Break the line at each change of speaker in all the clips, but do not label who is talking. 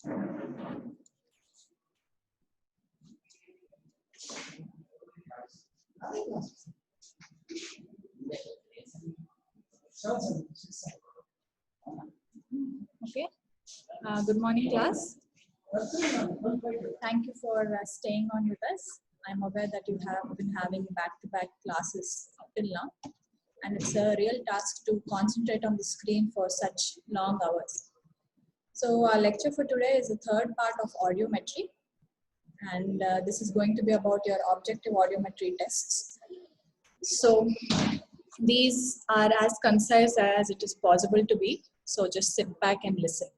Okay. Good morning, class. Thank you for staying on with us. I'm aware that you have been having back-to-back classes up till now, and it's a real task to concentrate on the screen for such long hours. So our lecture for today is the third part of audiometry, and this is going to be about your objective audiometry tests. So these are as concise as it is possible to be, so just sit back and listen.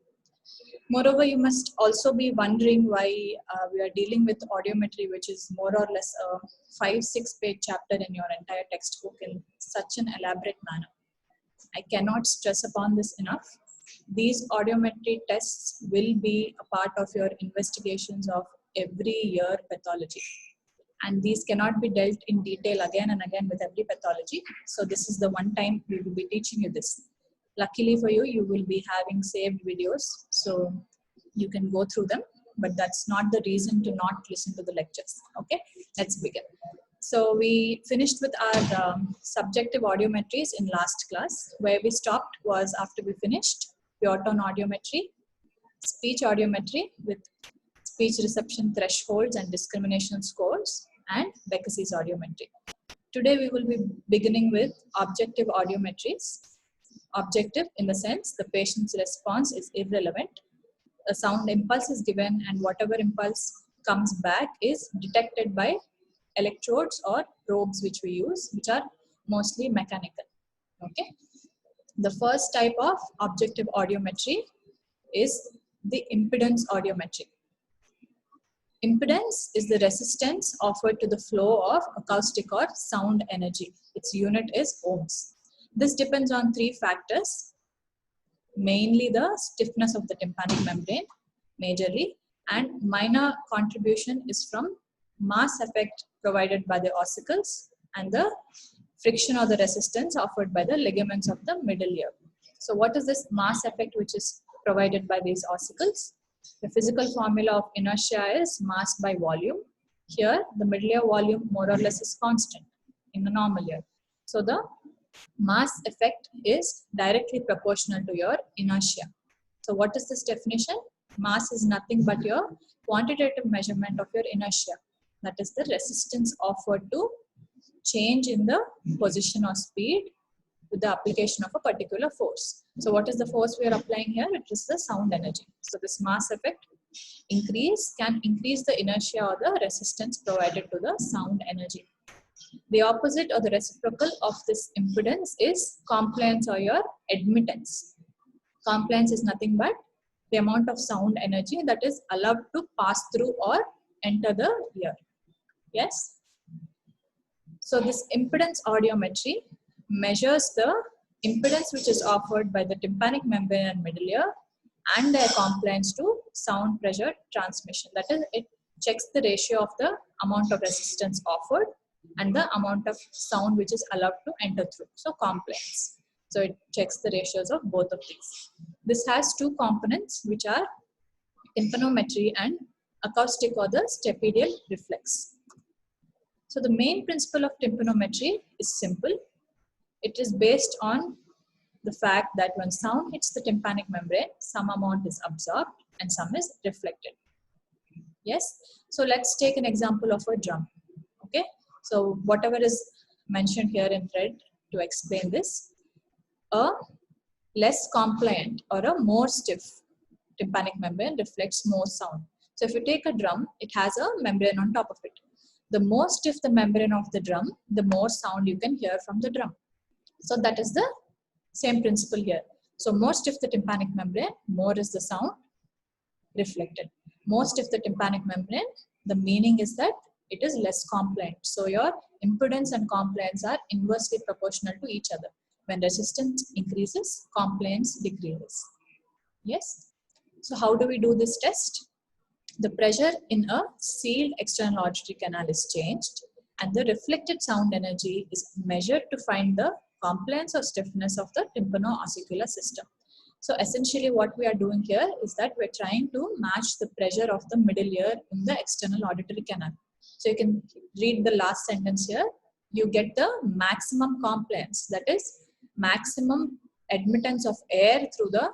Moreover, you must also be wondering why we are dealing with audiometry, which is more or less a 5-6 page chapter in your entire textbook in such an elaborate manner. I cannot stress upon this enough. These audiometry tests will be a part of your investigations of every year pathology. And these cannot be dealt in detail again and again with every pathology. So this is the one time we will be teaching you this. Luckily for you, you will be having saved videos, so you can go through them, but that's not the reason to not listen to the lectures. Okay, let's begin. So we finished with our subjective audiometries in last class. Where we stopped was after we finished pure tone audiometry, speech audiometry with speech reception thresholds and discrimination scores, and Beckesy's audiometry. Today we will be beginning with objective audiometries. Objective in the sense the patient's response is irrelevant. A sound impulse is given and whatever impulse comes back is detected by electrodes or probes which we use, which are mostly mechanical. Okay. The first type of objective audiometry is the impedance audiometry. Impedance is the resistance offered to the flow of acoustic or sound energy. Its unit is ohms. This depends on three factors, mainly the stiffness of the tympanic membrane, majorly, and minor contribution is from mass effect provided by the ossicles and the friction or the resistance offered by the ligaments of the middle ear. So what is this mass effect which is provided by these ossicles? The physical formula of inertia is mass by volume. Here, the middle ear volume more or less is constant in the normal ear. So the mass effect is directly proportional to your inertia. So what is this definition? Mass is nothing but your quantitative measurement of your inertia. That is the resistance offered to change in the position or speed with the application of a particular force. So what is the force we are applying here? It is the sound energy. So this mass effect can increase the inertia or the resistance provided to the sound energy. The opposite or the reciprocal of this impedance is compliance or your admittance. Compliance is nothing but the amount of sound energy that is allowed to pass through or enter the ear. Yes? So this impedance audiometry measures the impedance which is offered by the tympanic membrane and middle ear and their compliance to sound pressure transmission. That is, it checks the ratio of the amount of resistance offered and the amount of sound which is allowed to enter through. So compliance. So it checks the ratios of both of these. This has two components which are tympanometry and acoustic or the stapedial reflex. So the main principle of tympanometry is simple. It is based on the fact that when sound hits the tympanic membrane, some amount is absorbed and some is reflected. Yes. So let's take an example of a drum. Okay. So whatever is mentioned here in red to explain this, a less compliant or a more stiff tympanic membrane reflects more sound. So if you take a drum, it has a membrane on top of it. The more stiff the membrane of the drum, the more sound you can hear from the drum. So that is the same principle here. So more stiff the tympanic membrane, more is the sound reflected. More stiff the tympanic membrane, the meaning is that it is less compliant. So your impedance and compliance are inversely proportional to each other. When resistance increases, compliance decreases. Yes. So how do we do this test? The pressure in a sealed external auditory canal is changed and the reflected sound energy is measured to find the compliance or stiffness of the tympano-ossicular system. So essentially what we are doing here is that we're trying to match the pressure of the middle ear in the external auditory canal. So you can read the last sentence here. You get the maximum compliance, that is maximum admittance of air through the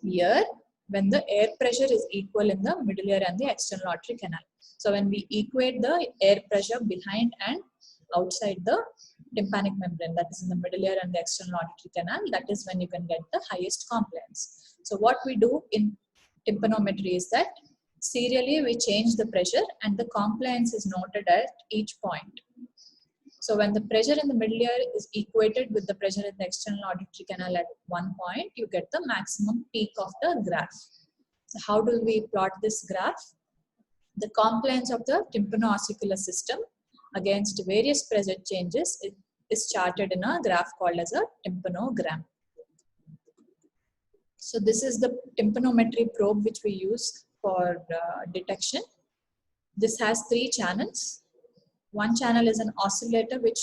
ear when the air pressure is equal in the middle ear and the external auditory canal. So when we equate the air pressure behind and outside the tympanic membrane, that is in the middle ear and the external auditory canal, that is when you can get the highest compliance. So what we do in tympanometry is that serially we change the pressure and the compliance is noted at each point. So when the pressure in the middle ear is equated with the pressure in the external auditory canal at one point, you get the maximum peak of the graph. So how do we plot this graph? The compliance of the tympano-ossicular system against various pressure changes is charted in a graph called as a tympanogram. So this is the tympanometry probe which we use for detection. This has 3 channels. One channel is an oscillator which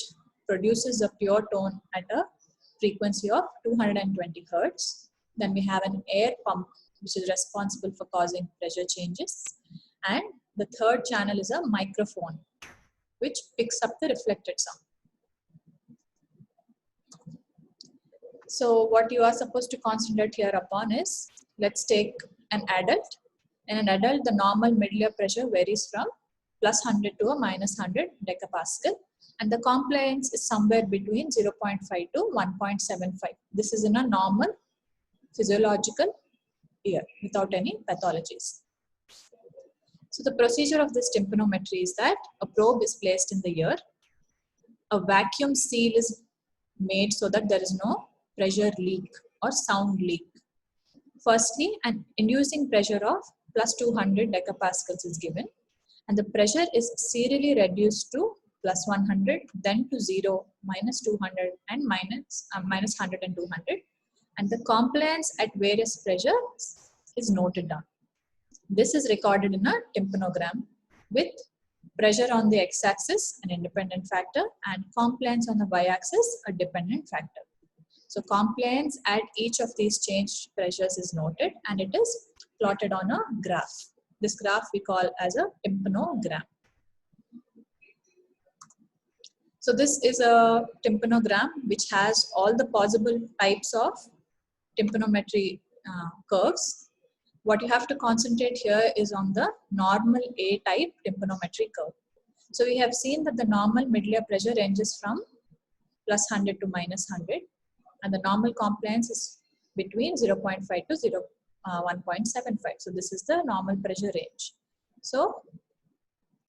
produces a pure tone at a frequency of 220 Hertz. Then we have an air pump which is responsible for causing pressure changes. And the third channel is a microphone which picks up the reflected sound. So what you are supposed to concentrate here upon is, let's take an adult. In an adult, the normal middle ear pressure varies from plus 100 to a minus 100 decapascal, and the compliance is somewhere between 0.5 to 1.75. This is in a normal physiological ear without any pathologies. So the procedure of this tympanometry is that a probe is placed in the ear, a vacuum seal is made so that there is no pressure leak or sound leak. Firstly, an inducing pressure of plus 200 decapascals is given, and the pressure is serially reduced to plus 100, then to 0, minus 200, and minus 100 and 200. And the compliance at various pressures is noted down. This is recorded in a tympanogram with pressure on the x-axis, an independent factor, and compliance on the y-axis, a dependent factor. So compliance at each of these changed pressures is noted and it is plotted on a graph. This graph we call as a tympanogram. So this is a tympanogram which has all the possible types of tympanometry curves. What you have to concentrate here is on the normal A type tympanometry curve. So we have seen that the normal middle ear pressure ranges from plus 100 to minus 100, and the normal compliance is between 0.5 to 1.75. So this is the normal pressure range. So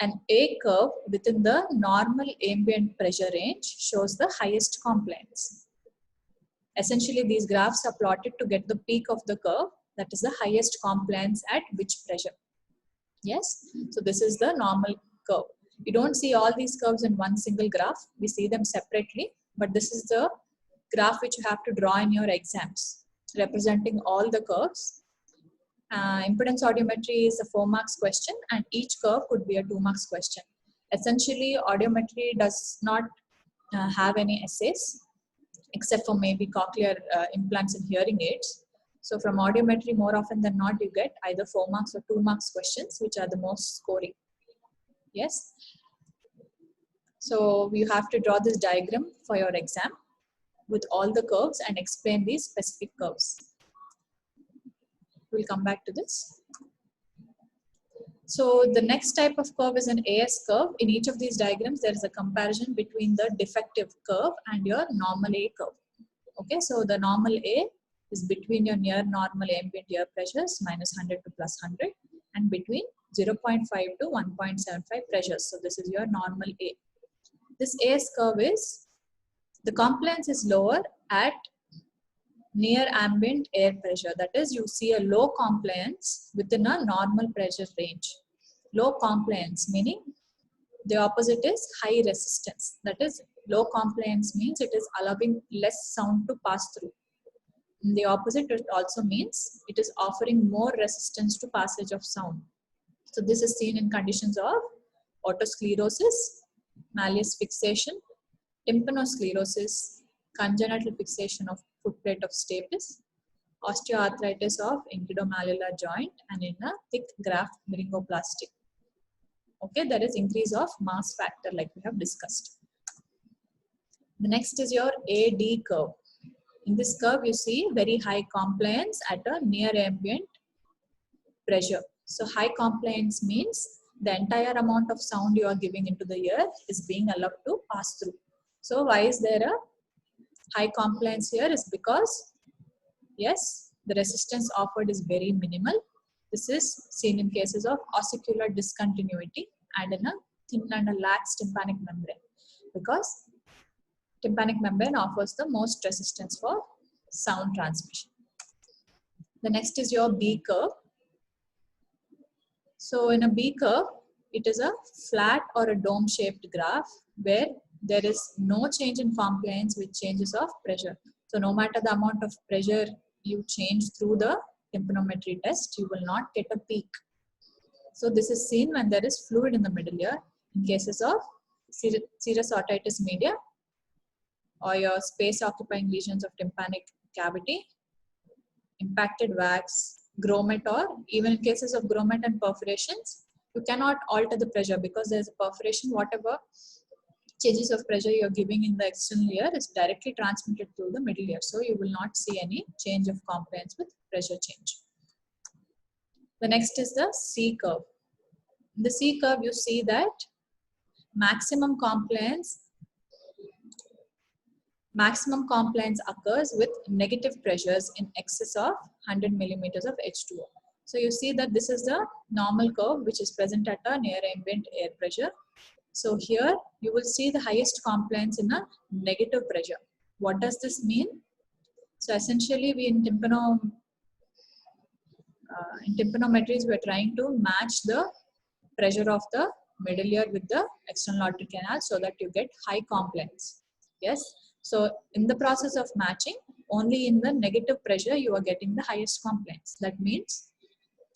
an A curve within the normal ambient pressure range shows the highest compliance. Essentially, these graphs are plotted to get the peak of the curve, that is the highest compliance at which pressure. Yes, so this is the normal curve. You don't see all these curves in one single graph. We see them separately, but this is the graph which you have to draw in your exams, representing all the curves. Impedance audiometry is a 4 marks question and each curve could be a 2 marks question. Essentially, audiometry does not have any essays except for maybe cochlear implants and hearing aids. So from audiometry, more often than not, you get either 4 marks or 2 marks questions, which are the most scoring. Yes. So you have to draw this diagram for your exam with all the curves and explain these specific curves. We'll come back to this. So the next type of curve is an AS curve. In each of these diagrams, there is a comparison between the defective curve and your normal A curve. Okay, so the normal A is between your near normal ambient ear pressures, minus 100 to plus 100, and between 0.5 to 1.75 pressures. So this is your normal A. This AS curve is, the compliance is lower at near ambient air pressure. That is, you see a low compliance within a normal pressure range. Low compliance meaning the opposite is high resistance. That is, low compliance means it is allowing less sound to pass through. And the opposite, it also means it is offering more resistance to passage of sound. So this is seen in conditions of otosclerosis, malleus fixation, tympanosclerosis, congenital fixation of footplate of stapes, osteoarthritis of inguinalomalleolar joint, and in a thick graft meringoplastic. Okay, there is increase of mass factor like we have discussed. The next is your AD curve. In this curve, you see very high compliance at a near ambient pressure. So high compliance means the entire amount of sound you are giving into the ear is being allowed to pass through. So why is there a high compliance here? Is because, yes, the resistance offered is very minimal. This is seen in cases of ossicular discontinuity and in a thin and a lax tympanic membrane, because tympanic membrane offers the most resistance for sound transmission. The next is your B curve. So in a B curve, it is a flat or a dome-shaped graph where there is no change in compliance with changes of pressure. So no matter the amount of pressure you change through the tympanometry test, you will not get a peak. So this is seen when there is fluid in the middle ear in cases of serous otitis media or your space-occupying lesions of tympanic cavity, impacted wax, grommet, or even in cases of grommet and perforations, you cannot alter the pressure because there is a perforation. Whatever changes of pressure you are giving in the external ear is directly transmitted through the middle ear. So you will not see any change of compliance with pressure change. The next is the C curve. In the C curve, you see that maximum compliance occurs with negative pressures in excess of 100 millimeters of H2O. So you see that this is the normal curve which is present at a near ambient air pressure. So here you will see the highest compliance in a negative pressure. What does this mean? So essentially we in tympanometries we are trying to match the pressure of the middle ear with the external auditory canal so that you get high compliance. Yes. So in the process of matching, only in the negative pressure you are getting the highest compliance. That means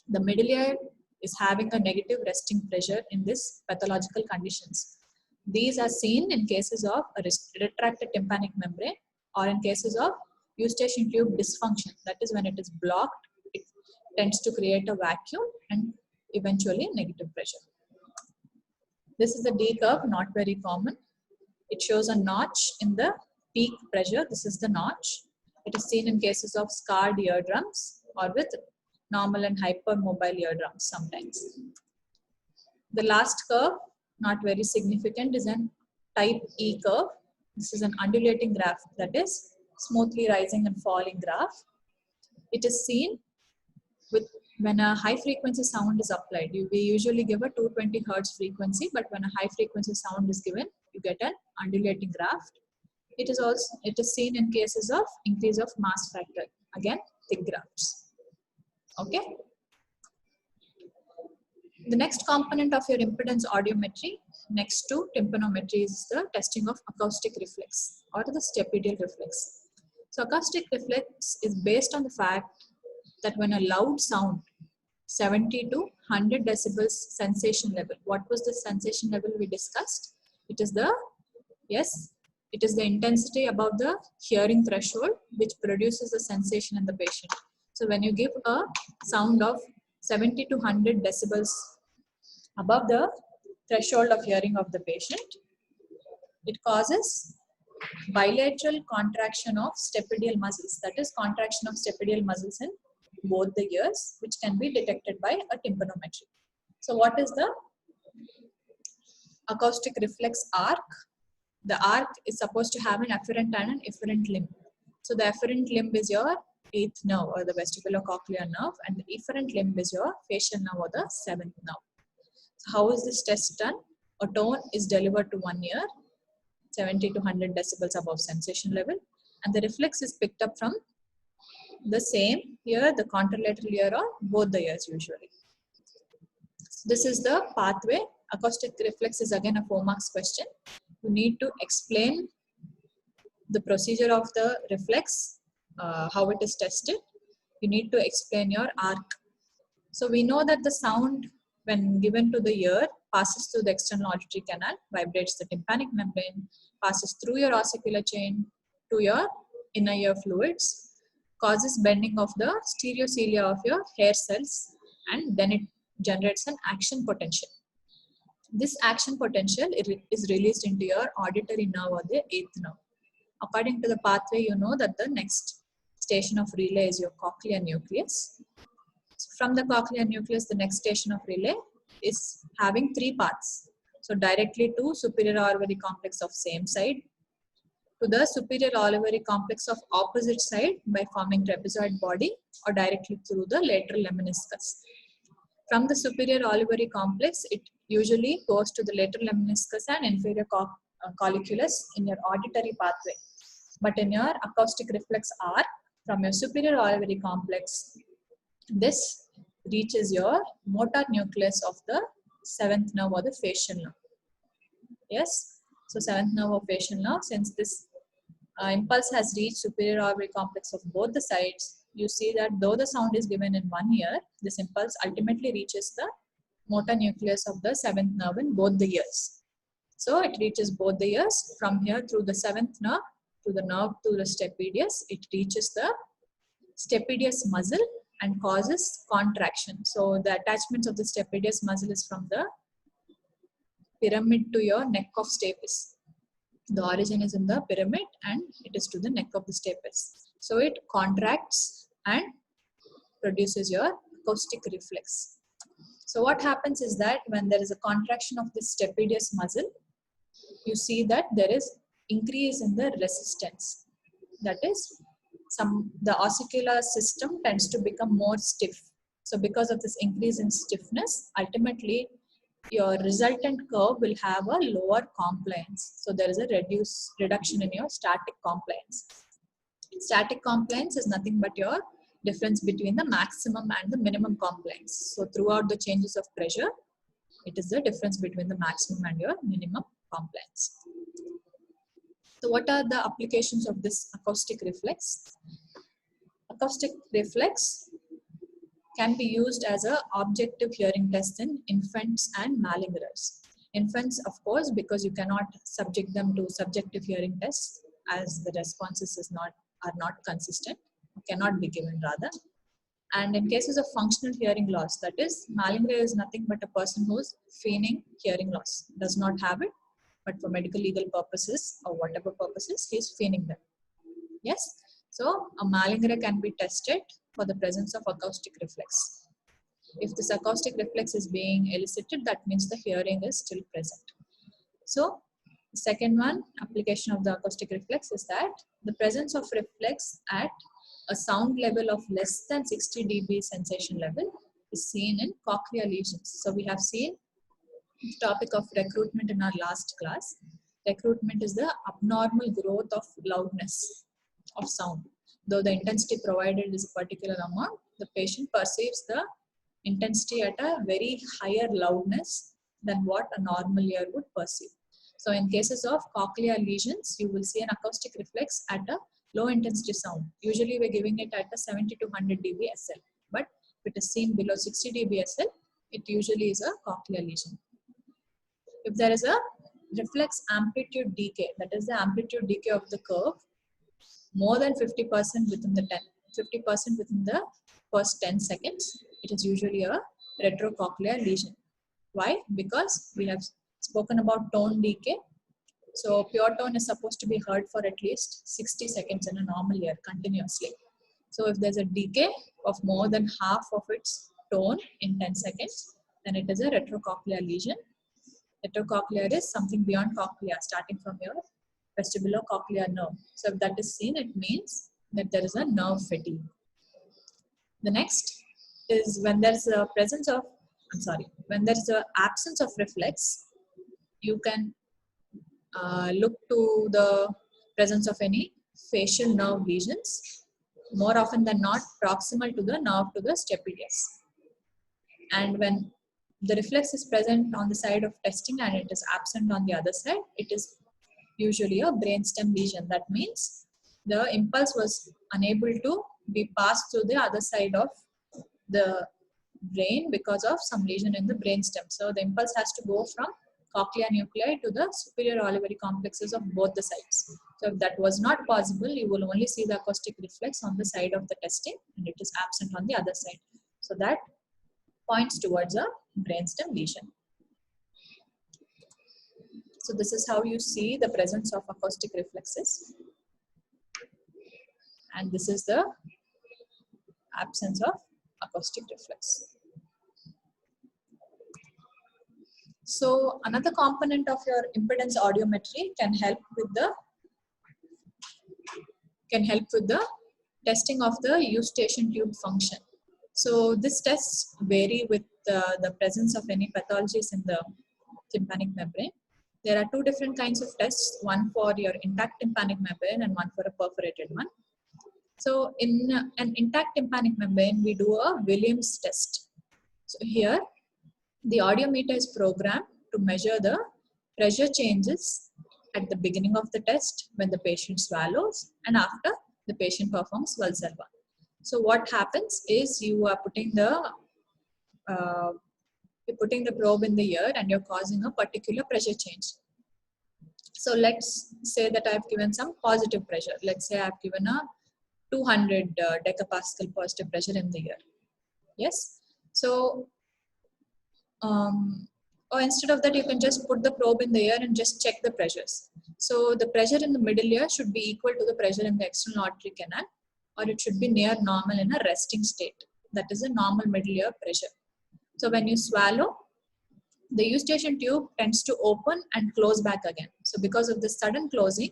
the middle ear is having a negative resting pressure in this pathological conditions. These are seen in cases of a retracted tympanic membrane or in cases of eustachian tube dysfunction. That is when it is blocked, it tends to create a vacuum and eventually negative pressure. This is the D curve, not very common. It shows a notch in the peak pressure. This is the notch. It is seen in cases of scarred eardrums or with normal and hypermobile eardrums sometimes. The last curve, not very significant, is an type E curve. This is an undulating graph, that is smoothly rising and falling graph. It is seen with when a high frequency sound is applied. We usually give a 220 Hertz frequency, but when a high frequency sound is given, you get an undulating graph. It is seen in cases of increase of mass factor. Again, thick graphs. Okay. The next component of your impedance audiometry next to tympanometry is the testing of acoustic reflex or the stapedial reflex. So acoustic reflex is based on the fact that when a loud sound, 70 to 100 decibels sensation level. What was the sensation level we discussed? It is the, yes, it is the intensity above the hearing threshold which produces a sensation in the patient. So when you give a sound of 70 to 100 decibels above the threshold of hearing of the patient, it causes bilateral contraction of stapedial muscles, that is contraction of stapedial muscles in both the ears, which can be detected by a tympanometry. So what is the acoustic reflex arc? The arc is supposed to have an afferent and an efferent limb. So the afferent limb is your 8th nerve or the vestibulocochlear nerve, and the efferent limb is your facial nerve or the 7th nerve. So how is this test done? A tone is delivered to one ear, 70 to 100 decibels above sensation level, and the reflex is picked up from the same ear, the contralateral ear, or both the ears usually. So this is the pathway. Acoustic reflex is again a 4 marks question. You need to explain the procedure of the reflex, how it is tested. You need to explain your arc. So we know that the sound when given to the ear passes through the external auditory canal, vibrates the tympanic membrane, passes through your ossicular chain to your inner ear fluids, causes bending of the stereocilia of your hair cells, and then it generates an action potential. This action potential is released into your auditory nerve or the eighth nerve. According to the pathway, you know that the next station of relay is your cochlear nucleus. From the cochlear nucleus, the next station of relay is having three paths. So directly to superior olivary complex of same side, to the superior olivary complex of opposite side by forming trapezoid body, or directly through the lateral lemniscus. From the superior olivary complex, it usually goes to the lateral lemniscus and inferior colliculus in your auditory pathway. But in your acoustic reflex R, from your superior olivary complex, this reaches your motor nucleus of the seventh nerve or the facial nerve. Yes, so seventh nerve or facial nerve, since this impulse has reached superior olivary complex of both the sides, you see that though the sound is given in one ear, this impulse ultimately reaches the motor nucleus of the seventh nerve in both the ears. So it reaches both the ears. From here through the seventh nerve to the nerve to the stapedius, it reaches the stapedius muscle and causes contraction. So the attachments of the stapedius muscle is from the pyramid to your neck of stapes. The origin is in the pyramid and it is to the neck of the stapes. So it contracts and produces your acoustic reflex. So what happens is that when there is a contraction of the stapedius muscle, you see that there is increase in the resistance. That is, the ossicular system tends to become more stiff. So because of this increase in stiffness, ultimately your resultant curve will have a lower compliance. So there is a reduction in your static compliance. Static compliance is nothing but your difference between the maximum and the minimum compliance. So throughout the changes of pressure, it is the difference between the maximum and your minimum compliance. So what are the applications of this acoustic reflex? Acoustic reflex can be used as an objective hearing test in infants and malingerers. Infants, of course, because you cannot subject them to subjective hearing tests as the responses are not consistent, cannot be given rather. And in cases of functional hearing loss, that is, malingerer is nothing but a person who is feigning hearing loss, does not have it, but for medical legal purposes or whatever purposes, he is feigning them. Yes, so a malingerer can be tested for the presence of acoustic reflex. If this acoustic reflex is being elicited, that means the hearing is still present. So the second one, application of the acoustic reflex, is that the presence of reflex at a sound level of less than 60 dB sensation level is seen in cochlear lesions. So we have seen the topic of recruitment in our last class. Recruitment is the abnormal growth of loudness of sound. Though the intensity provided is a particular amount, the patient perceives the intensity at a very higher loudness than what a normal ear would perceive. So in cases of cochlear lesions, you will see an acoustic reflex at a low intensity sound. Usually we're giving it at a 70 to 100 dB SL, but if it is seen below 60 dB SL, it usually is a cochlear lesion. If there is a reflex amplitude decay, that is the amplitude decay of the curve, more than 50% within the 50% within the first 10 seconds, it is usually a retrocochlear lesion. Why? Because we have spoken about tone decay. So pure tone is supposed to be heard for at least 60 seconds in a normal ear continuously. So if there's a decay of more than half of its tone in 10 seconds, then it is a retrocochlear lesion. Retrocochlear is something beyond cochlea, starting from your vestibulocochlear nerve. So if that is seen, it means that there is a nerve fatigue. The next is when there's a presence of, when there's an absence of reflex, you can look to the presence of any facial nerve lesions, more often than not proximal to the nerve to the stapedius. And when the reflex is present on the side of testing and it is absent on the other side, it is usually a brainstem lesion. That means the impulse was unable to be passed to the other side of the brain because of some lesion in the brainstem. So the impulse has to go from cochlea nuclei to the superior olivary complexes of both the sides. So if that was not possible, you will only see the acoustic reflex on the side of the testing and it is absent on the other side. So that points towards a brainstem lesion. So this is how you see the presence of acoustic reflexes. And this is the absence of acoustic reflex. So another component of your impedance audiometry can help with the testing of the eustachian tube function. So these tests vary with the presence of any pathologies in the tympanic membrane. There are two different kinds of tests, one for your intact tympanic membrane and one for a perforated one. So in an intact tympanic membrane, we do a Williams test. So here, the audiometer is programmed to measure the pressure changes at the beginning of the test when the patient swallows and after the patient performs Valsalva. So what happens is you are putting the probe in the ear and you're causing a particular pressure change. So let's say that I've given some positive pressure. Let's say I've given a 200 decapascal positive pressure in the ear. Yes. So, or instead of that, you can just put the probe in the ear and just check the pressures. So the pressure in the middle ear should be equal to the pressure in the external auditory canal, or it should be near normal in a resting state. That is a normal middle ear pressure. So when you swallow, the eustachian tube tends to open and close back again. So because of the sudden closing,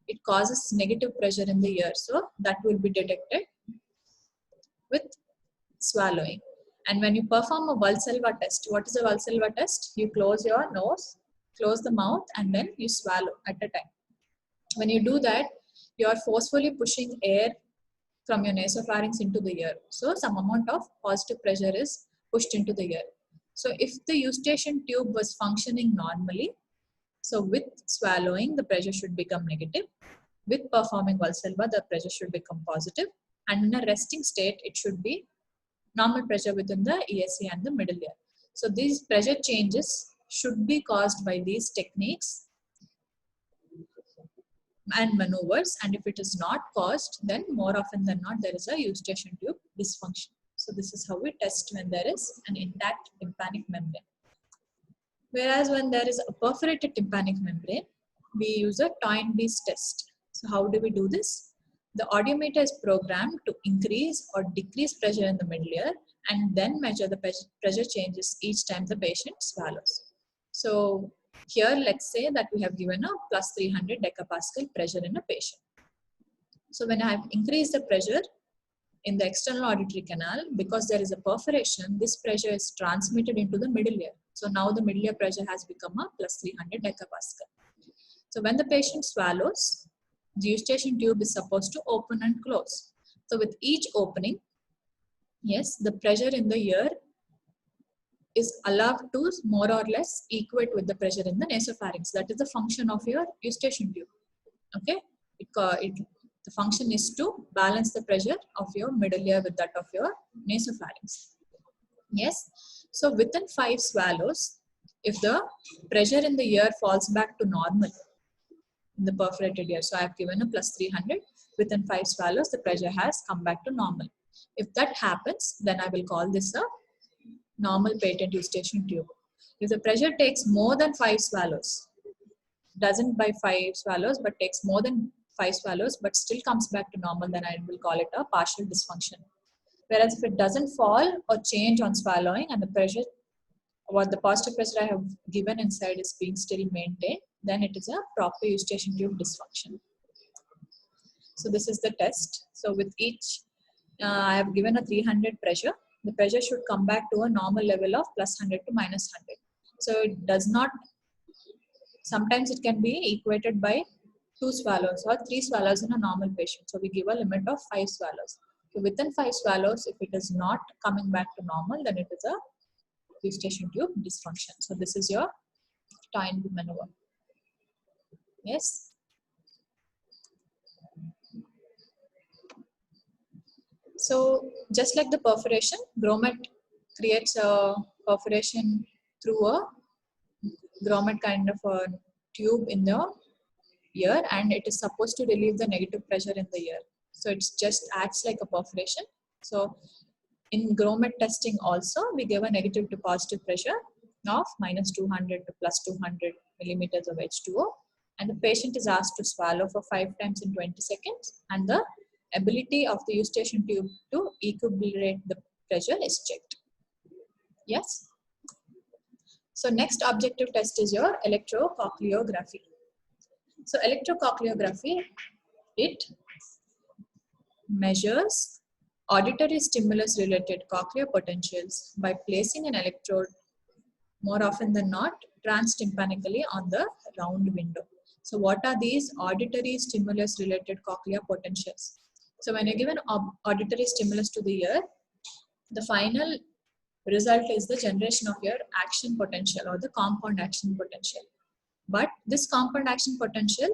it causes negative pressure in the ear. So that will be detected with swallowing. And when you perform a Valsalva test, what is a Valsalva test? You close your nose, close the mouth, and then you swallow at a time. When you do that, you are forcefully pushing air from your nasopharynx into the ear. So some amount of positive pressure is pushed into the ear. So if the eustachian tube was functioning normally, so with swallowing, the pressure should become negative. With performing Valsalva, the pressure should become positive. And in a resting state, it should be normal pressure within the ESC and the middle ear. So these pressure changes should be caused by these techniques and maneuvers. And if it is not caused, then more often than not, there is a eustachian tube dysfunction. So this is how we test when there is an intact tympanic membrane. Whereas when there is a perforated tympanic membrane, we use a Toynbee's test. So how do we do this? The audiometer is programmed to increase or decrease pressure in the middle ear and then measure the pressure changes each time the patient swallows. So here, let's say that we have given a plus 300 decapascal pressure in a patient. So when I have increased the pressure in the external auditory canal, because there is a perforation, this pressure is transmitted into the middle ear. So now the middle ear pressure has become a plus 300 decapascal. So when the patient swallows, the eustachian tube is supposed to open and close. So with each opening, yes, the pressure in the ear is allowed to more or less equate with the pressure in the nasopharynx. That is the function of your eustachian tube. Okay, the function is to balance the pressure of your middle ear with that of your nasopharynx. Yes, so within 5 swallows, if the pressure in the ear falls back to normal in the perforated ear, so I have given a plus 300, within 5 swallows, the pressure has come back to normal. If that happens, then I will call this a normal patent eustachian tube. If the pressure takes more than 5 swallows, doesn't by 5 swallows, but takes more than 5 swallows, but still comes back to normal, then I will call it a partial dysfunction. Whereas if it doesn't fall or change on swallowing and the pressure, what the positive pressure I have given inside is being still maintained, then it is a proper eustachian tube dysfunction. So this is the test. So with each, I have given a 300 pressure. The pressure should come back to a normal level of plus 100 to minus 100. So it does not, sometimes it can be equated by 2 swallows or 3 swallows in a normal patient. So we give a limit of 5 swallows. So within 5 swallows, if it is not coming back to normal, then it is a eustachian tube dysfunction. So this is your Toynbee maneuver. Yes. So just like the perforation, Grommet creates a perforation through a grommet kind of a tube in the ear, and it is supposed to relieve the negative pressure in the ear. So it just acts like a perforation. So in grommet testing also, we give a negative to positive pressure of -200 to +200 millimeters of H2O, and the patient is asked to swallow for 5 times in 20 seconds, and the ability of the eustachian tube to equilibrate the pressure is checked. Yes. So next objective test is your electrocochleography. So electrocochleography, it measures auditory stimulus related cochlear potentials by placing an electrode, more often than not, transtympanically on the round window. So what are these auditory stimulus related cochlear potentials? So when you give an auditory stimulus to the ear, the final result is the generation of your action potential or the compound action potential. But this compound action potential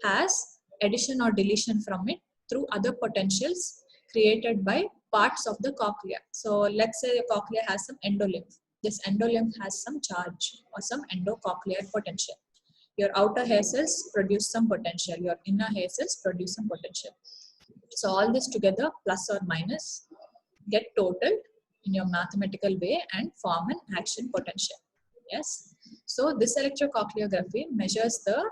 has addition or deletion from it through other potentials created by parts of the cochlea. So let's say the cochlea has some endolymph. This endolymph has some charge or some endocochlear potential. Your outer hair cells produce some potential. Your inner hair cells produce some potential. So all this together, plus or minus, get totaled in your mathematical way and form an action potential. Yes. So this electrocochleography measures the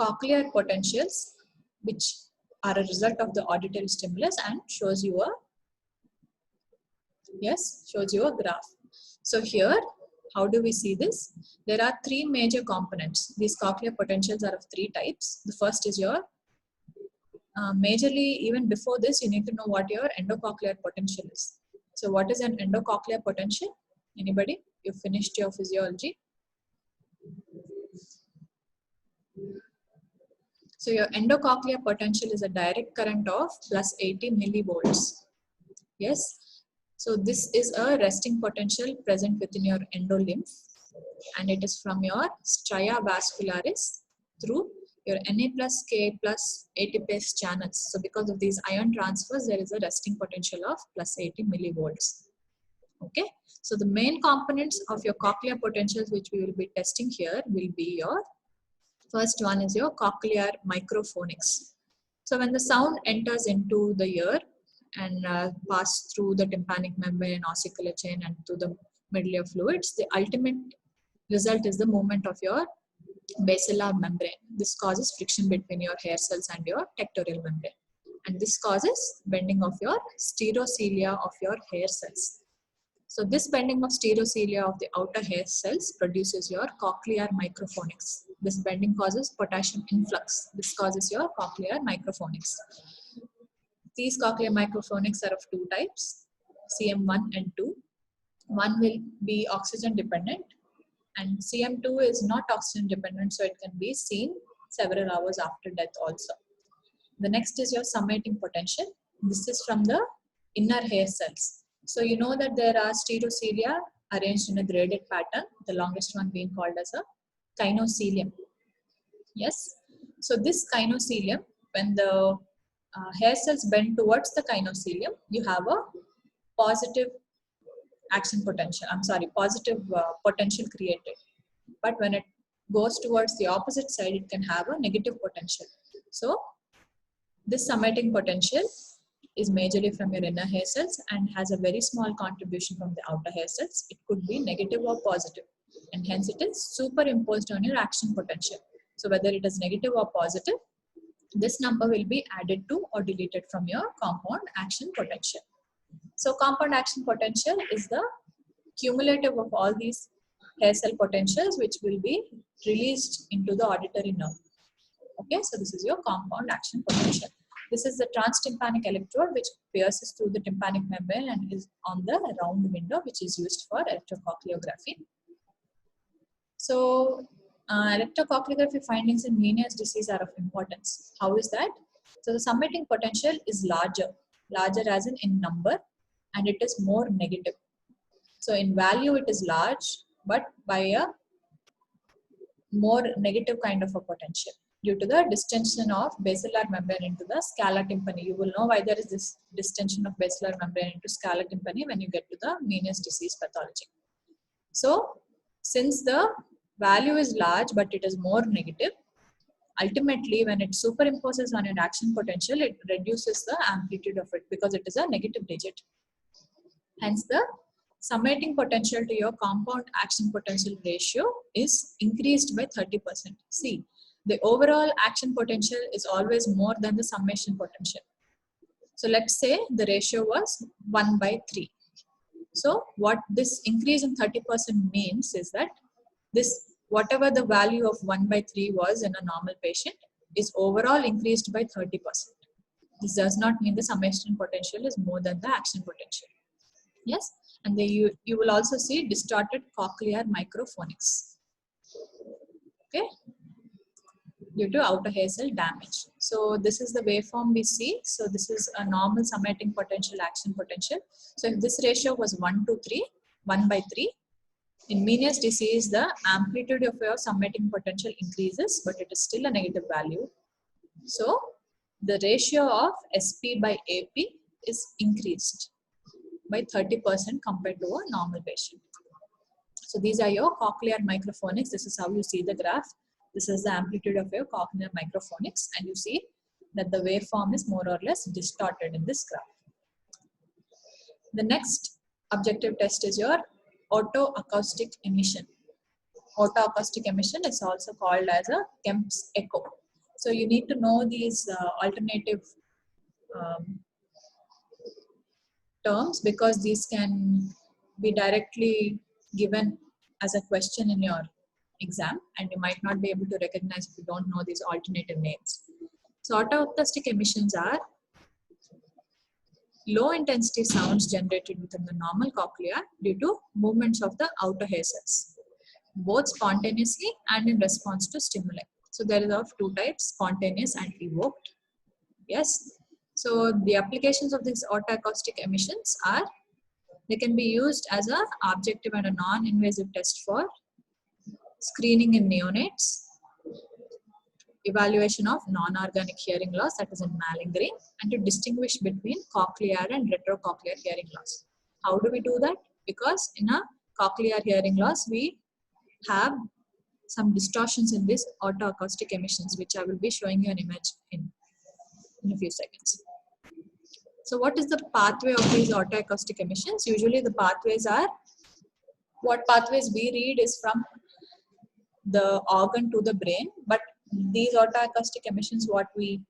cochlear potentials which are a result of the auditory stimulus and shows you a graph. So here, how do we see this? There are 3 major components. These cochlear potentials are of 3 types. The first is your majorly, even before this, you need to know what your endocochlear potential is. So what is an endocochlear potential? Anybody? You finished your physiology. So your endocochlear potential is a direct current of plus 80 millivolts. Yes. So this is a resting potential present within your endolymph, and it is from your stria vascularis through your Na plus K plus ATPase channels. So because of these ion transfers, there is a resting potential of plus 80 millivolts. Okay. So the main components of your cochlear potentials which we will be testing here will be your first one is your cochlear microphonics. So when the sound enters into the ear and pass through the tympanic membrane, ossicular chain, and to the middle ear fluids, the ultimate result is the movement of your basilar membrane. This causes friction between your hair cells and your tectorial membrane, and this causes bending of your stereocilia of your hair cells. So this bending of stereocilia of the outer hair cells produces your cochlear microphonics. This bending causes potassium influx. This causes your cochlear microphonics. These cochlear microphonics are of 2 types, CM1 and 2. One will be oxygen dependent, and CM2 is not oxygen dependent, so it can be seen several hours after death also. The next is your summating potential. This is from the inner hair cells. So you know that there are stereocilia arranged in a graded pattern, the longest one being called as a kinocilium. Yes. So this kinocilium, when the hair cells bend towards the kinocilium, you have a positive action potential. Positive potential created. But when it goes towards the opposite side, it can have a negative potential. So this summating potential is majorly from your inner hair cells and has a very small contribution from the outer hair cells. It could be negative or positive, and hence it is superimposed on your action potential. So whether it is negative or positive, this number will be added to or deleted from your compound action potential. So compound action potential is the cumulative of all these hair cell potentials which will be released into the auditory nerve. Okay, so this is your compound action potential. This is the transtympanic electrode which pierces through the tympanic membrane and is on the round window which is used for electrocochleography. So electrocochleography findings in venous disease are of importance. How is that? So the summating potential is larger as in number, and it is more negative. So in value it is large, but by a more negative kind of a potential due to the distension of basilar membrane into the scala tympani. You will know why there is this distension of basilar membrane into scala tympani when you get to the venous disease pathology. So Since the value is large but it is more negative, ultimately when it superimposes on an action potential, it reduces the amplitude of it because it is a negative digit. Hence the summating potential to your compound action potential ratio is increased by 30%. See, the overall action potential is always more than the summation potential. So let's say the ratio was 1/3. So what this increase in 30% means is that this, whatever the value of 1/3 was in a normal patient, is overall increased by 30%. This does not mean the summation potential is more than the action potential. Yes, and then you will also see distorted cochlear microphonics. Okay, due to outer hair cell damage. So this is the waveform we see. So this is a normal summating potential, action potential. So if this ratio was 1/3, 1/3, in Meniere's disease, the amplitude of your summating potential increases, but it is still a negative value. So the ratio of SP by AP is increased by 30% compared to a normal patient. So these are your cochlear microphonics. This is how you see the graph. This is the amplitude of your cochlear microphonics, and you see that the waveform is more or less distorted in this graph. The next objective test is your autoacoustic emission. Autoacoustic emission is also called as a Kemp's echo. So you need to know these alternative terms because these can be directly given as a question in your exam, and you might not be able to recognize if you don't know these alternative names. So autoacoustic emissions are low intensity sounds generated within the normal cochlea due to movements of the outer hair cells, both spontaneously and in response to stimuli. So there is of two types, spontaneous and evoked. Yes. So the applications of these autoacoustic emissions are, they can be used as an objective and a non-invasive test for screening in neonates, evaluation of non-organic hearing loss, that is in malingering, and to distinguish between cochlear and retrocochlear hearing loss. How do we do that? Because in a cochlear hearing loss, we have some distortions in these autoacoustic emissions, which I will be showing you an image in a few seconds. So what is the pathway of these autoacoustic emissions? Usually the pathways are, what pathways we read is from the organ to the brain, but these autoacoustic emissions, what we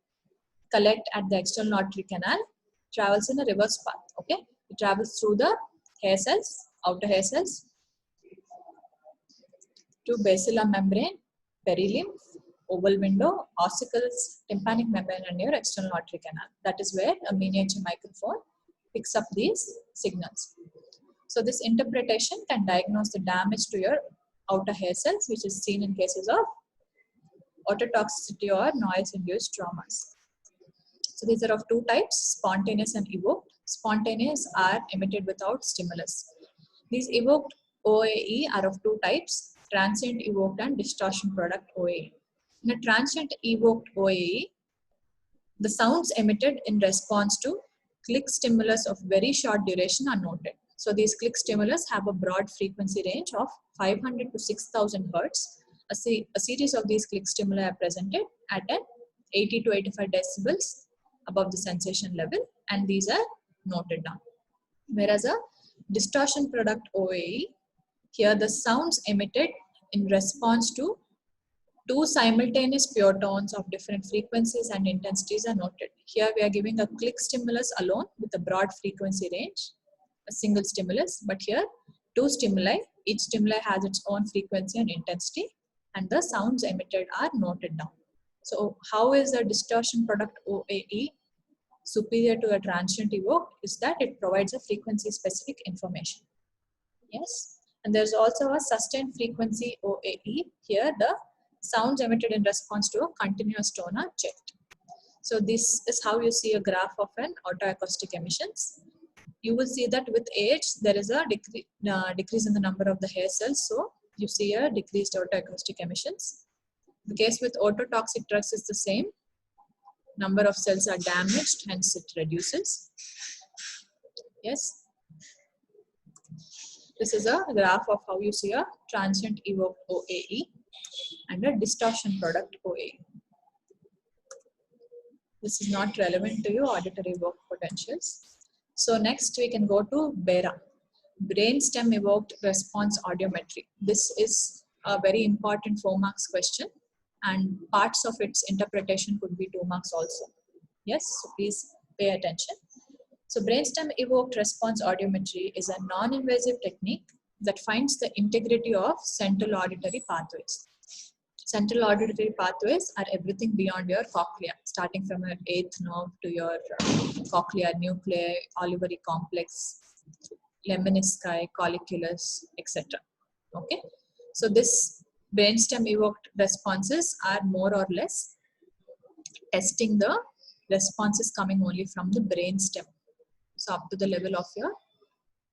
collect at the external auditory canal, travels in a reverse path. Okay, it travels through the hair cells, outer hair cells, to basilar membrane, perilymph, oval window, ossicles, tympanic membrane, and your external auditory canal. That is where a miniature microphone picks up these signals. So this interpretation can diagnose the damage to your outer hair cells, which is seen in cases of ototoxicity or noise-induced traumas. So these are of two types, spontaneous and evoked. Spontaneous are emitted without stimulus. These evoked OAE are of two types, transient evoked and distortion product OAE. In a transient evoked OAE, the sounds emitted in response to click stimulus of very short duration are noted. So these click stimulus have a broad frequency range of 500 to 6000 Hertz. A series of these click stimuli are presented at an 80 to 85 decibels above the sensation level, and these are noted down. Whereas a distortion product OAE, here the sounds emitted in response to two simultaneous pure tones of different frequencies and intensities are noted. Here we are giving a click stimulus alone with a broad frequency range, a single stimulus, but here two stimuli, each stimuli has its own frequency and intensity, and the sounds emitted are noted down. So how is a distortion product OAE superior to a transient evoked is that it provides a frequency specific information. Yes, and there's also a sustained frequency OAE. Here the sounds emitted in response to a continuous tone are checked. So this is how you see a graph of an autoacoustic emissions. You will see that with age there is a decrease in the number of the hair cells, so you see a decreased autoacoustic emissions. The case with ototoxic drugs is the same. Number of cells are damaged, hence it reduces. Yes. This is a graph of how you see a transient evoked OAE and a distortion product OAE. This is not relevant to you, auditory evoked potentials. So next we can go to BERA, brainstem evoked response audiometry. This is a very important 4 marks question, and parts of its interpretation could be 2 marks also. Yes, so please pay attention. So brainstem evoked response audiometry is a non-invasive technique that finds the integrity of central auditory pathways. Central auditory pathways are everything beyond your cochlea, starting from your 8th nerve to your cochlea, nuclei, olivary complex, lemnisci, colliculus, etc. Okay, so this brainstem evoked responses are more or less testing the responses coming only from the brainstem, so up to the level of your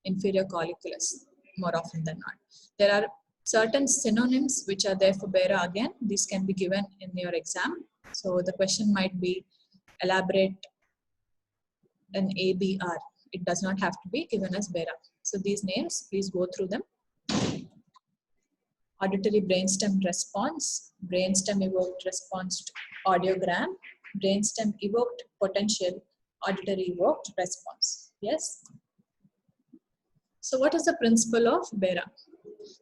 inferior colliculus more often than not. There are certain synonyms which are there for BERA. Again, these can be given in your exam. So the question might be elaborate an ABR. It does not have to be given as BERA. So these names, please go through them. Auditory brainstem response, brainstem evoked response to audiogram, brainstem evoked potential, auditory evoked response. Yes. So what is the principle of BERA?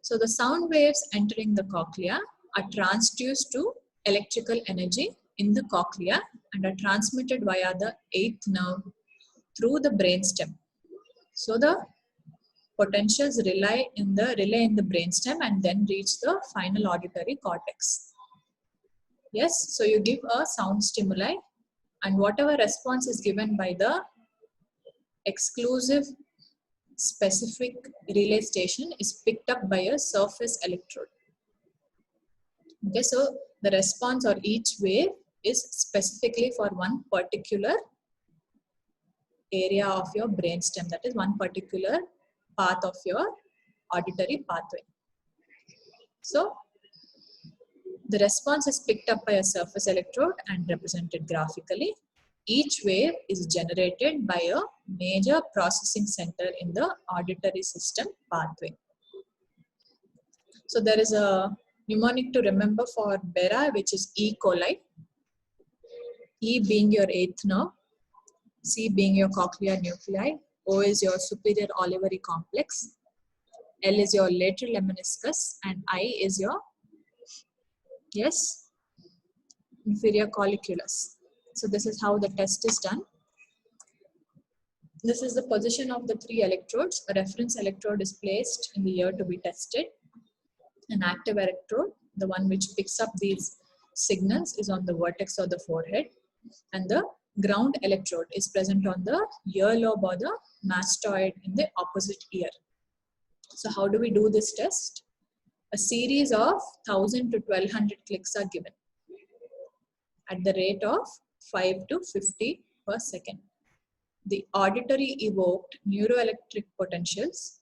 So the sound waves entering the cochlea are transduced to electrical energy in the cochlea and are transmitted via the 8th nerve through the brainstem. So the potentials relay in the brainstem and then reach the final auditory cortex. Yes, so you give a sound stimuli and whatever response is given by the exclusive specific relay station is picked up by a surface electrode. Okay, so the response or each wave is specifically for one particular area of your brainstem, that is one particular path of your auditory pathway. So the response is picked up by a surface electrode and represented graphically. Each wave is generated by a major processing center in the auditory system pathway. So there is a mnemonic to remember for BERA, which is E. coli. E being your 8th nerve, C being your cochlear nuclei, O is your superior olivary complex, L is your lateral lemniscus, and I is your, yes, inferior colliculus. So this is how the test is done. This is the position of the 3 electrodes. A reference electrode is placed in the ear to be tested. An active electrode, the one which picks up these signals, is on the vertex of the forehead, and the ground electrode is present on the earlobe or the mastoid in the opposite ear. So how do we do this test? A series of 1000 to 1200 clicks are given at the rate of 5 to 50 per second. The auditory evoked neuroelectric potentials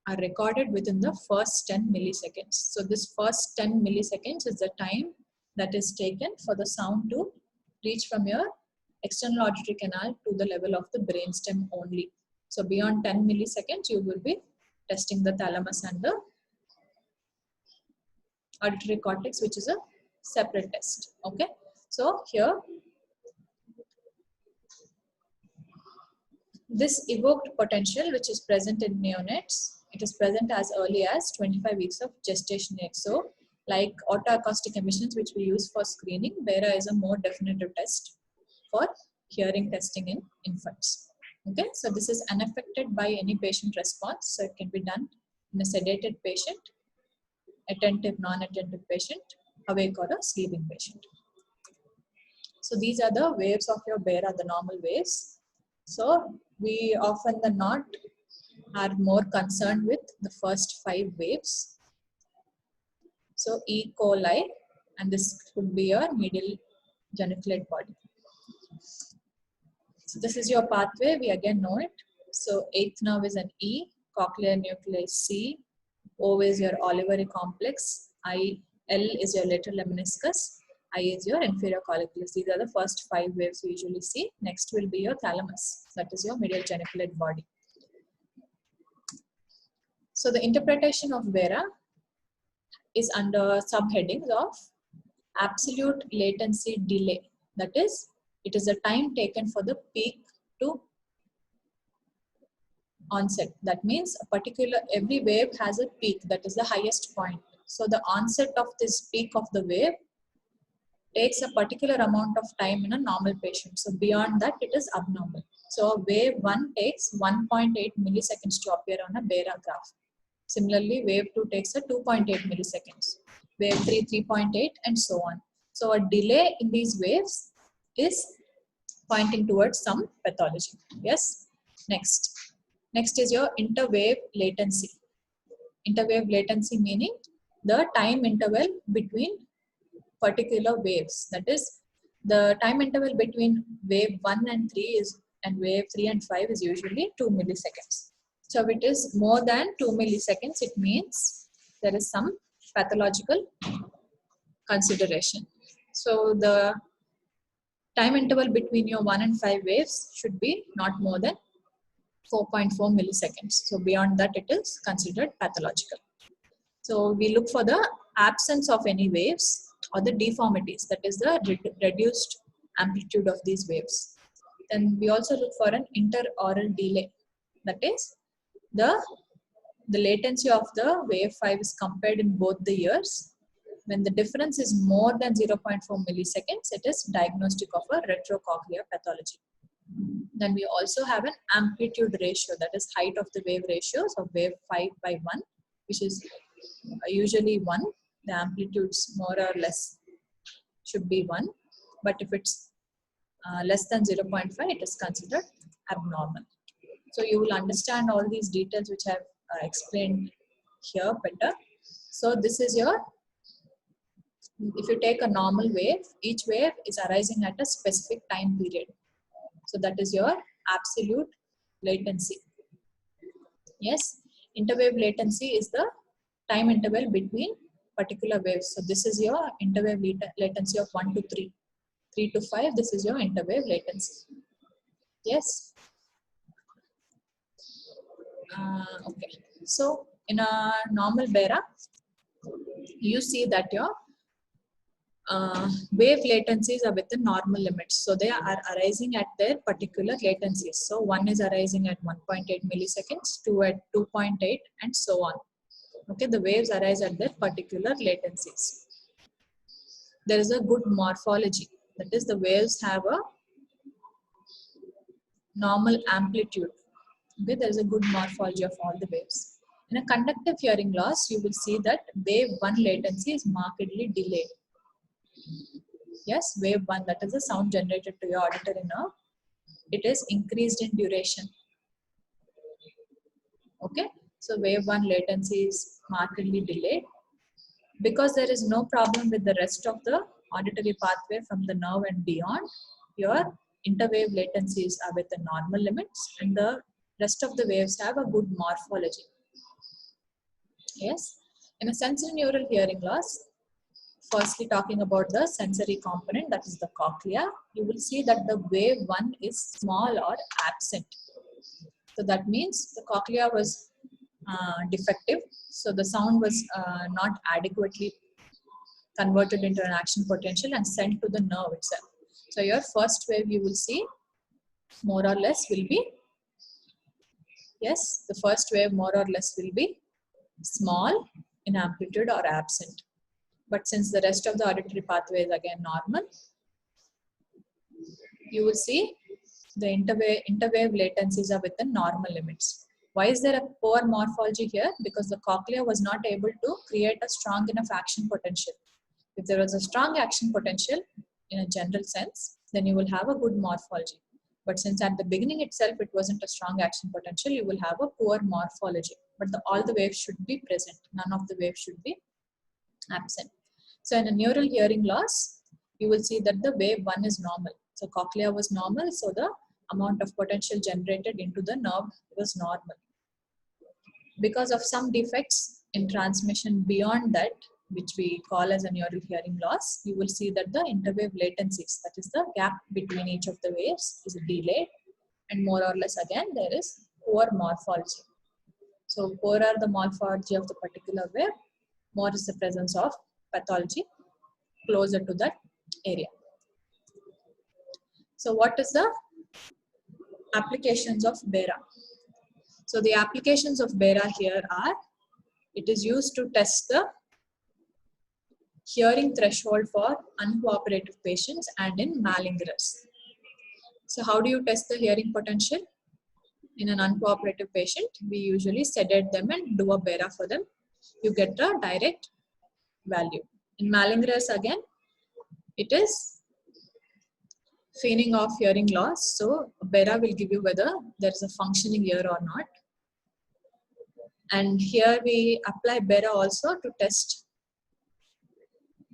are recorded within the first 10 milliseconds. So this first 10 milliseconds is the time that is taken for the sound to reach from your external auditory canal to the level of the brainstem only. So beyond 10 milliseconds, you will be testing the thalamus and the auditory cortex, which is a separate test. Okay. So here, this evoked potential, which is present in neonates, it is present as early as 25 weeks of gestation age. So like autoacoustic emissions, which we use for screening, BERA is a more definitive test for hearing testing in infants. Okay, so this is unaffected by any patient response. So it can be done in a sedated patient, attentive, non-attentive patient, awake or a sleeping patient. So these are the waves of your BERA, the normal waves. So we often than not are more concerned with the first 5 waves. So E. coli, and this could be your medial geniculate body. So this is your pathway, we again know it. So 8th nerve is an E, cochlear nuclei C, O is your olivary complex, I, L is your lateral lemniscus, I is your inferior colliculus. These are the first 5 waves we usually see. Next will be your thalamus, that is your medial geniculate body. So the interpretation of VERA is under subheadings of absolute latency delay. That is, it is the time taken for the peak to onset. That means a particular, every wave has a peak, that is the highest point. So the onset of this peak of the wave takes a particular amount of time in a normal patient. So beyond that, it is abnormal. So wave 1 takes 1.8 milliseconds to appear on a VERA graph. Similarly, wave 2 takes a 2.8 milliseconds, wave 3 3.8, and so on. So a delay in these waves is pointing towards some pathology. Yes. Next is your interwave latency. Interwave latency meaning the time interval between particular waves. That is, the time interval between wave 1 and 3 is, and wave 3 and 5 is usually 2 milliseconds. So if it is more than 2 milliseconds, it means there is some pathological consideration. So the time interval between your 1 and 5 waves should be not more than 4.4 milliseconds. So beyond that, it is considered pathological. So we look for the absence of any waves or the deformities, that is the reduced amplitude of these waves. Then we also look for an interaural delay, that is the latency of the wave 5 is compared in both the ears. When the difference is more than 0.4 milliseconds, it is diagnostic of a retrocochlear pathology. Then we also have an amplitude ratio, that is height of the wave ratios of wave 5 by 1, which is usually 1. The amplitudes more or less should be 1, but if it's less than 0.5, it is considered abnormal. So you will understand all these details which I have explained here better. So this is your, if you take a normal wave, each wave is arising at a specific time period. So that is your absolute latency. Yes, interwave latency is the time interval between particular waves. So this is your interwave latency of 1 to 3. 3 to 5, this is your interwave latency. Yes. Okay. So in a normal VERA, you see that your wave latencies are within normal limits. So they are arising at their particular latencies. So one is arising at 1.8 milliseconds, 2 at 2.8, and so on. Okay, the waves arise at their particular latencies. There is a good morphology. That is, the waves have a normal amplitude. Okay, there is a good morphology of all the waves. In a conductive hearing loss, you will see that wave 1 latency is markedly delayed. Yes, wave 1, that is the sound generated to your auditory nerve, it is increased in duration. Okay, so wave 1 latency is markedly delayed. Because there is no problem with the rest of the auditory pathway from the nerve and beyond, your interwave latencies are within normal limits and the rest of the waves have a good morphology. Yes, in a sensorineural hearing loss, firstly talking about the sensory component, that is the cochlea, you will see that the wave 1 is small or absent. So that means the cochlea was defective. So the sound was not adequately converted into an action potential and sent to the nerve itself. So your first wave you will see more or less will be, yes, the first wave more or less will be small in amplitude or absent. But since the rest of the auditory pathway is again normal, you will see the interwave latencies are within normal limits. Why is there a poor morphology here? Because the cochlea was not able to create a strong enough action potential. If there was a strong action potential in a general sense, then you will have a good morphology. But since at the beginning itself it wasn't a strong action potential, you will have a poor morphology. But all the waves should be present. None of the waves should be absent. So in a neural hearing loss, you will see that the wave 1 is normal. So cochlea was normal, so the amount of potential generated into the nerve was normal. Because of some defects in transmission beyond that, which we call as a neural hearing loss, you will see that the interwave latencies, that is the gap between each of the waves, is delayed, and more or less again there is poor morphology. So poorer the morphology of the particular wave, more is the presence of pathology closer to that area. So what is the applications of BERA? So the applications of BERA here are, it is used to test the hearing threshold for uncooperative patients and in malingerers. So how do you test the hearing potential? In an uncooperative patient, we usually sedate them and do a BERA for them. You get a direct value. In malingerers again, it is feigning of hearing loss. So BERA will give you whether there is a functioning ear or not. And here we apply BERA also to test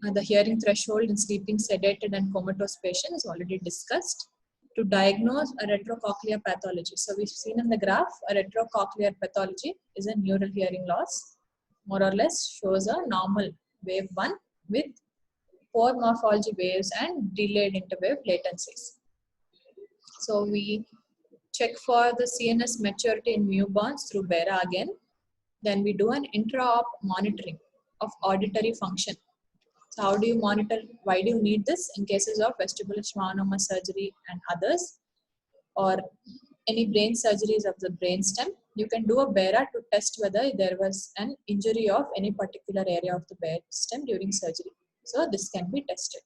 the hearing threshold in sleeping, sedated and comatose patients, already discussed, to diagnose a retrocochlear pathology. So we've seen in the graph, a retrocochlear pathology is a neural hearing loss, more or less shows a normal wave 1 with poor morphology waves and delayed interwave latencies. So we check for the CNS maturity in newborns through BERA again. Then we do an intra-op monitoring of auditory function. So how do you monitor? Why do you need this? In cases of vestibular schwannoma surgery and others, or any brain surgeries of the brainstem, you can do a BERA to test whether there was an injury of any particular area of the brainstem during surgery. So this can be tested.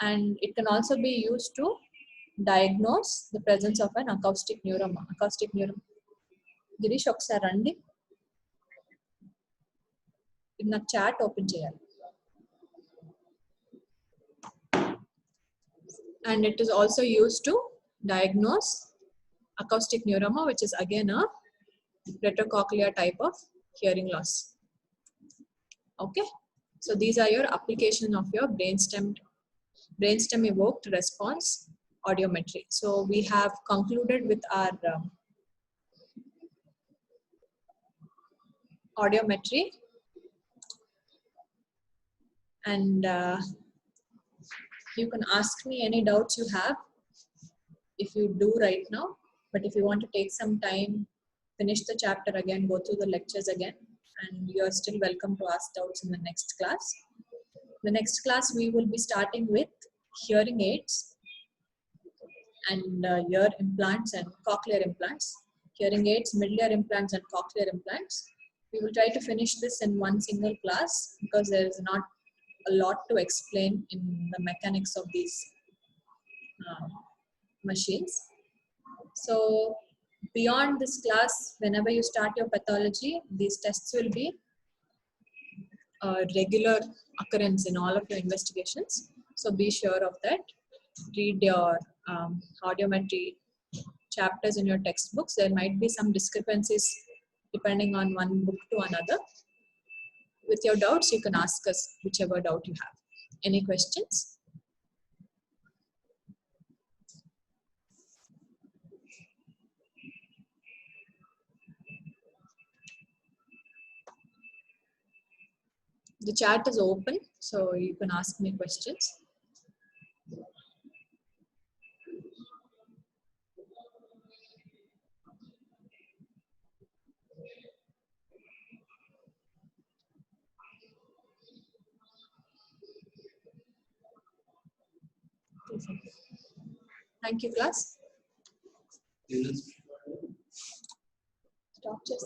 And it can also be used to diagnose the presence of an acoustic neuroma. Acoustic neuroma. Girish, ఒకసారి రండి. ఇది నా chat open చేయాలి. And it is also used to diagnose acoustic neuroma, which is again a retrocochlear type of hearing loss. Okay, so these are your application of your brainstem evoked response audiometry. So we have concluded with our audiometry, and you can ask me any doubts you have if you do right now, but if you want to take some time, finish the chapter again, go through the lectures again, and you are still welcome to ask doubts in the next class. The next class we will be starting with hearing aids and ear implants and cochlear implants. Hearing aids, middle ear implants and cochlear implants. We will try to finish this in one single class because there is not a lot to explain in the mechanics of these machines. So beyond this class, whenever you start your pathology, these tests will be a regular occurrence in all of your investigations. So be sure of that. Read your audiometry chapters in your textbooks. There might be some discrepancies depending on one book to another. With your doubts, you can ask us whichever doubt you have. Any questions? The chat is open, so you can ask me questions. Thank you, class. Stop just